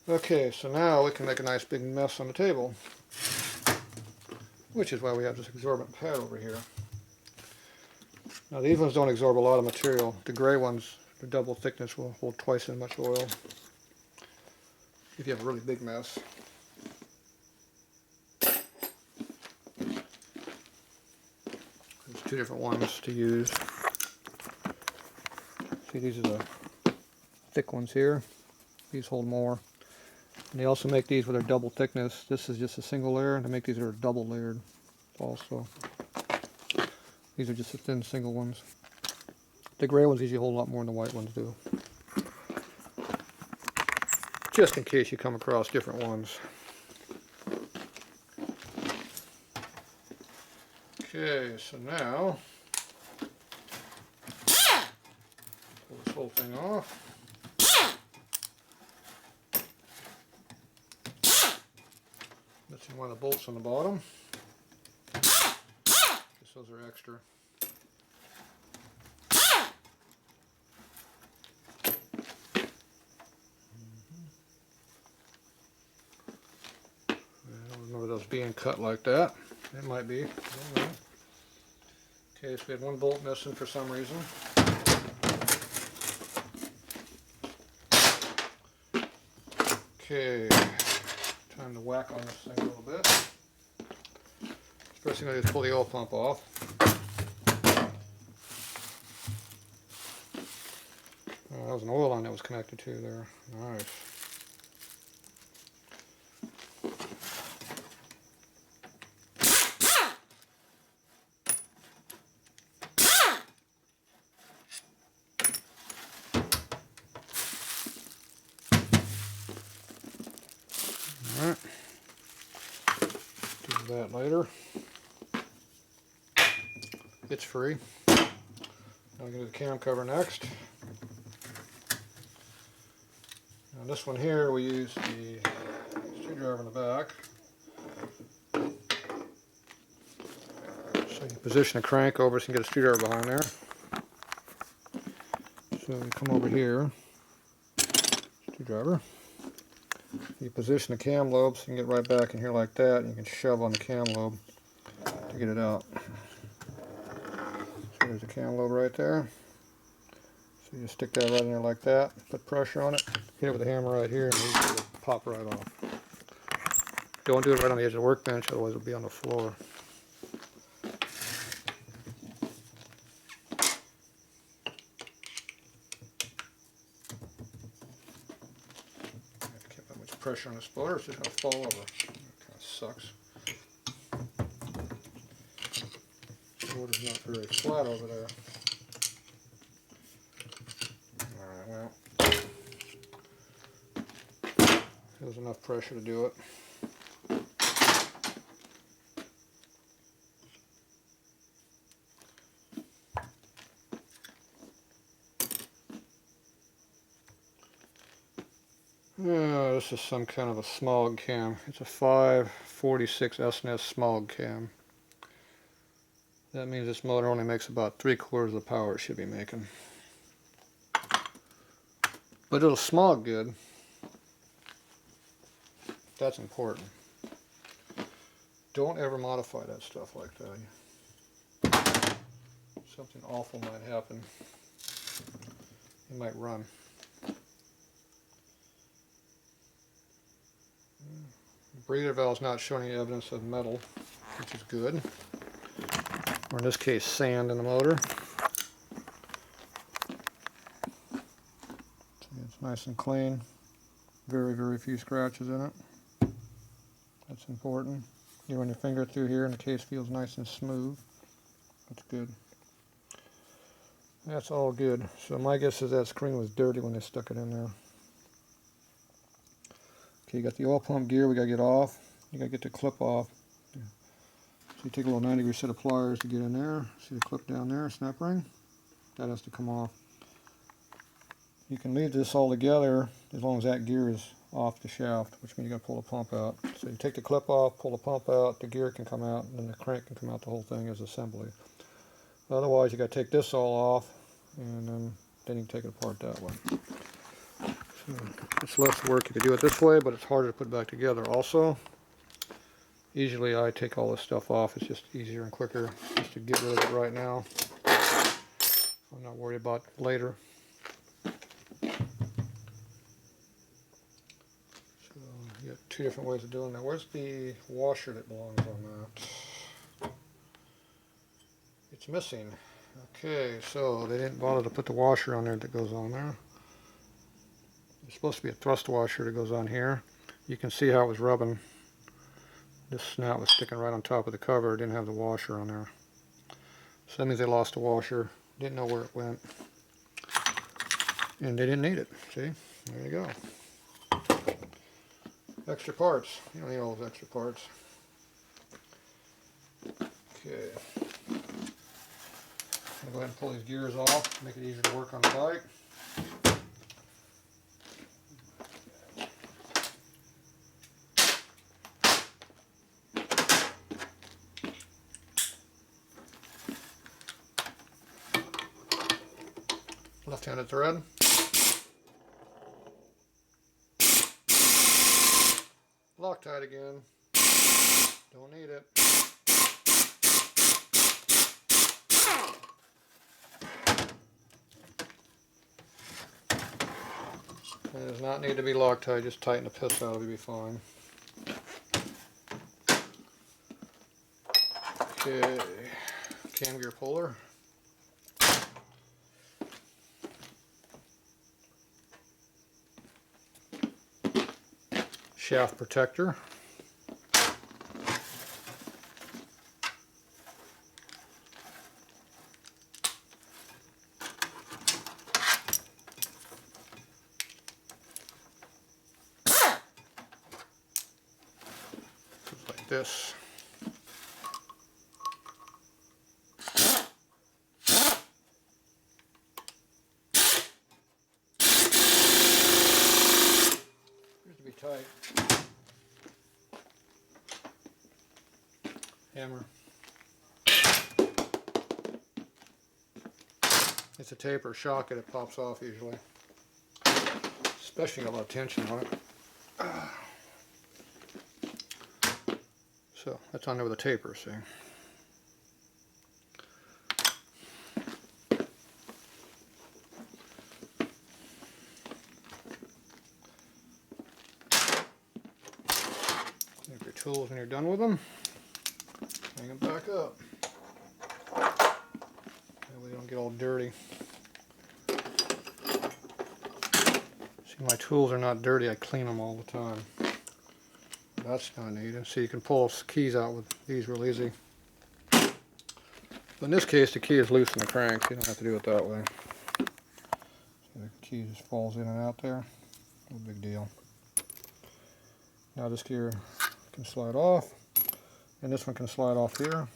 Okay, so now we can make a nice big mess on the table, which is why we have this absorbent pad over here. Now these ones don't absorb a lot of material. The gray ones, the double thickness, will hold twice as much oil if you have a really big mess. There's two different ones to use. See, these are the thick ones here. These hold more. And they also make these with their double thickness. This is just a single layer, and they make these that are double layered also. These are just the thin single ones. The gray ones usually hold a lot more than the white ones do. Just in case you come across different ones. Okay, so now pull this whole thing off. Missing one of the bolts on the bottom. Guess those are extra. I don't remember those being cut like that. It might be. I don't know. Okay, so we had one bolt missing for some reason. Okay, time to whack on this thing a little bit. First thing I do is pull the oil pump off. Oh, that was an oil line that was connected to there. Nice. Alright. Do that later. It's free. Now we can do the cam cover next. Now this one here, we use the screwdriver in the back. So you position the crank over so you can get a screwdriver behind there. So you come over here, screwdriver. You position the cam lobe so you can get right back in here like that, and you can shove on the cam lobe to get it out. So there's the cam lobe right there. So you stick that right in there like that, put pressure on it, hit it with a hammer right here, and it'll pop right off. Don't do it right on the edge of the workbench, otherwise it'll be on the floor. Can't put much pressure on this spoiler, it's just going to fall over. That kind of sucks. The water's not very flat over there. Alright, well, there's enough pressure to do it. Oh, this is some kind of a smog cam. It's a 546 S&S smog cam. That means this motor only makes about 3/4 of the power it should be making. But it'll smog good. That's important. Don't ever modify that stuff like that. Something awful might happen. It might run. The breather valve's not showing any evidence of metal, which is good. Or in this case, sand in the motor. See, it's nice and clean. Very, very few scratches in it. That's important. You run your finger through here and the case feels nice and smooth. That's good. That's all good. So my guess is that screen was dirty when they stuck it in there. Okay, you got the oil pump gear we got to get off. You got to get the clip off. So you take a little 90-degree set of pliers to get in there. See the clip down there, snap ring? That has to come off. You can leave this all together as long as that gear is off the shaft, which means you got to pull the pump out. So you take the clip off, pull the pump out, the gear can come out, and then the crank can come out, the whole thing as assembly. Otherwise, you got to take this all off, and then you can take it apart that way. So it's less work. You could do it this way, but it's harder to put back together also. Usually I take all this stuff off. It's just easier and quicker just to get rid of it right now. I'm not worried about later. So you got two different ways of doing that. Where's the washer that belongs on that? It's missing. Okay, so they didn't bother to put the washer on there that goes on there. There's supposed to be a thrust washer that goes on here. You can see how it was rubbing. This snout was sticking right on top of the cover. It didn't have the washer on there. So that means they lost the washer. Didn't know where it went. And they didn't need it. See? There you go. Extra parts. You don't need all those extra parts. Okay. I'm going to go ahead and pull these gears off. Make it easier to work on the bike. Left-handed thread. Loctite again. Don't need it. It does not need to be Loctite. Just tighten the piss out of it, you'll be fine. Okay. Cam gear puller. Shaft protector. Just like this. Appears to be tight. Hammer. It's a taper. Shock it, it pops off usually. Especially got a lot of tension on it. So that's on there with a taper, see. Clean up your tools when you're done with them. Hang them back up. That way they don't get all dirty. See, my tools are not dirty. I clean them all the time. That's not needed. So you can pull keys out with these real easy. But in this case, the key is loose in the crank, so you don't have to do it that way. So the key just falls in and out there. No big deal. Now this gear can slide off. And this one can slide off here.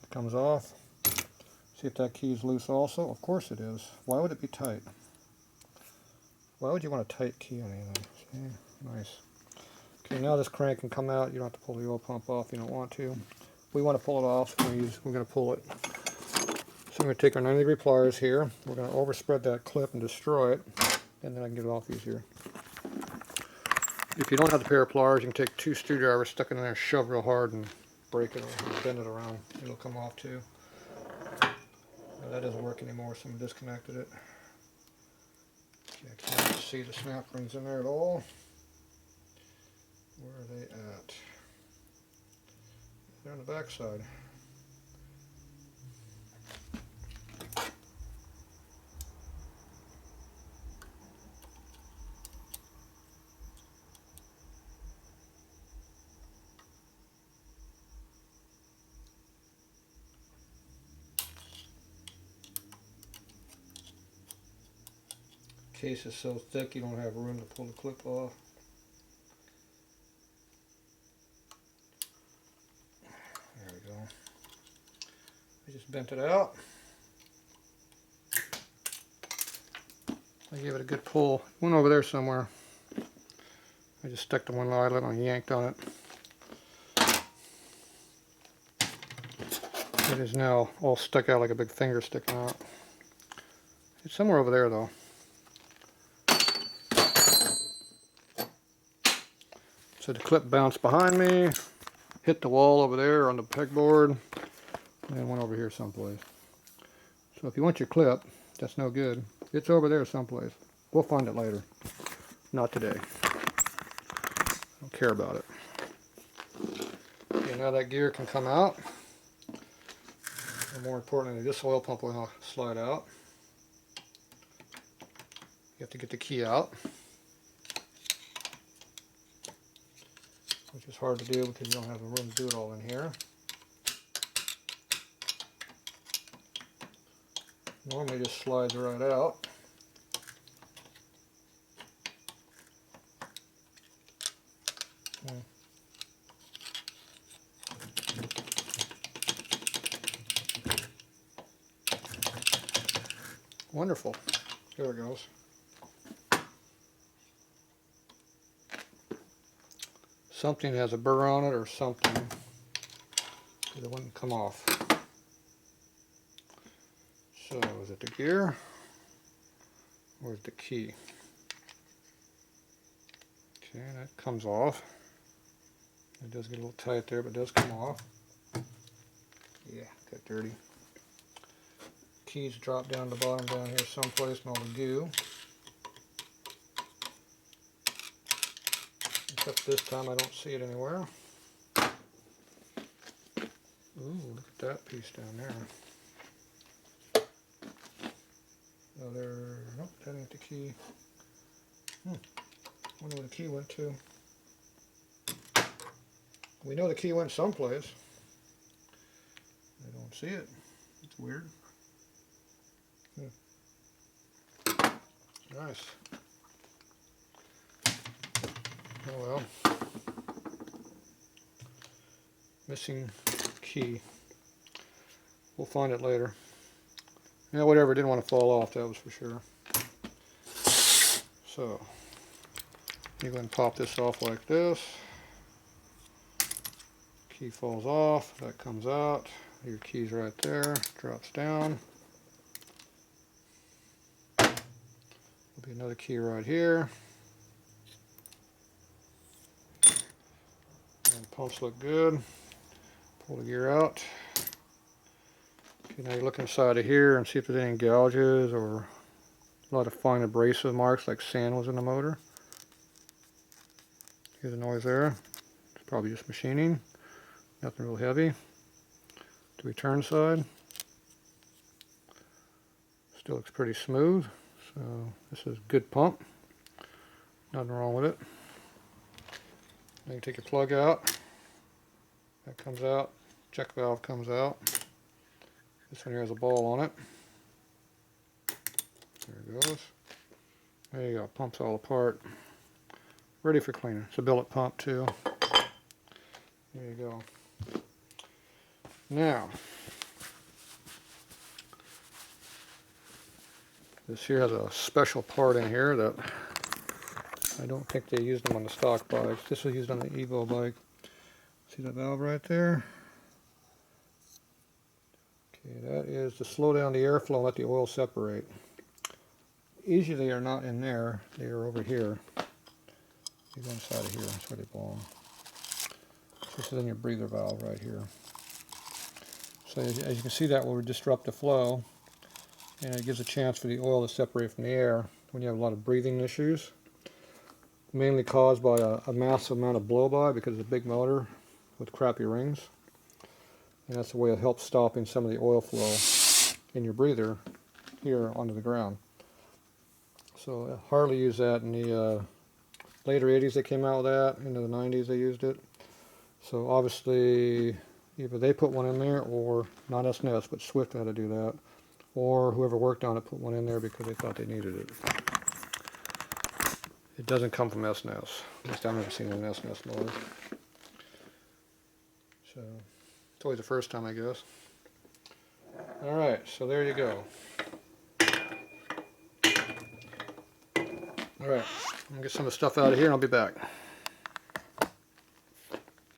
It comes off. See if that key is loose also. Of course it is. Why would it be tight? Why would you want a tight key on anything? See? Nice. Okay, now this crank can come out. You don't have to pull the oil pump off if you don't want to. We want to pull it off, so we're going to pull it. So I'm going to take our 90-degree pliers here. We're going to overspread that clip and destroy it. And then I can get it off easier. If you don't have the pair of pliers, you can take 2 screwdrivers, stuck it in there, shove real hard, and break it or bend it around. It'll come off too. Now that doesn't work anymore, so I disconnected it. Okay, I can't see the snap rings in there at all. Where are they at? They're on the back side. Case is so thick you don't have room to pull the clip off. There we go. I just bent it out. I gave it a good pull. It went over there somewhere. I just stuck the one eyelet and yanked on it. It is now all stuck out like a big finger sticking out. It's somewhere over there though. So the clip bounced behind me, hit the wall over there on the pegboard, and went over here someplace. So if you want your clip, that's no good. It's over there someplace. We'll find it later. Not today. Don't care about it. Okay, now that gear can come out. And more importantly, this oil pump will slide out. You have to get the key out, which is hard to do because you don't have the room to do it all in here. Normally it just slides right out. Wonderful. There it goes. Something has a burr on it or something. It wouldn't come off. So is it the gear or is it the key? Okay, that comes off. It does get a little tight there, but it does come off. Yeah, got dirty. Keys drop down the bottom down here someplace in all the goo. Except this time I don't see it anywhere. Ooh, look at that piece down there. Oh, nope, that ain't the key. Wonder where the key went to. We know the key went someplace. I don't see it. It's weird. Nice. Oh well. Missing key. We'll find it later. Yeah, whatever, it didn't want to fall off, that was for sure. So, you go ahead and pop this off like this. Key falls off, that comes out. Your key's right there, drops down. There'll be another key right here. And the pumps look good. Pull the gear out. Okay, now you look inside of here and see if there's any gouges or a lot of fine abrasive marks like sand was in the motor. Hear the noise there. It's probably just machining. Nothing real heavy. The return side still looks pretty smooth. So this is good pump. Nothing wrong with it. Now you take your plug out. That comes out. Check valve comes out. This one here has a ball on it. There it goes. There you go. Pump's all apart. Ready for cleaning. It's a billet pump too. There you go. Now, this here has a special part in here that I don't think they used them on the stock bikes. This was used on the Evo bike. See that valve right there? Okay, that is to slow down the airflow and let the oil separate. Usually they are not in there, they are over here. You go inside of here, that's where they belong. This is in your breather valve right here. So as you can see, that will disrupt the flow, and it gives a chance for the oil to separate from the air when you have a lot of breathing issues. Mainly caused by a massive amount of blow-by because it's a big motor with crappy rings. And that's the way it helps stopping some of the oil flow in your breather here onto the ground. So Harley used that in the later 80s. They came out with that. Into the 90s they used it. So obviously either they put one in there, or not S&S, but Swift had to do that, or whoever worked on it put one in there because they thought they needed it. It doesn't come from S&S. At least I've never seen an S&S motor. So it's always the first time, I guess. Alright, so there you go. Alright, I'm going to get some of the stuff out of here and I'll be back.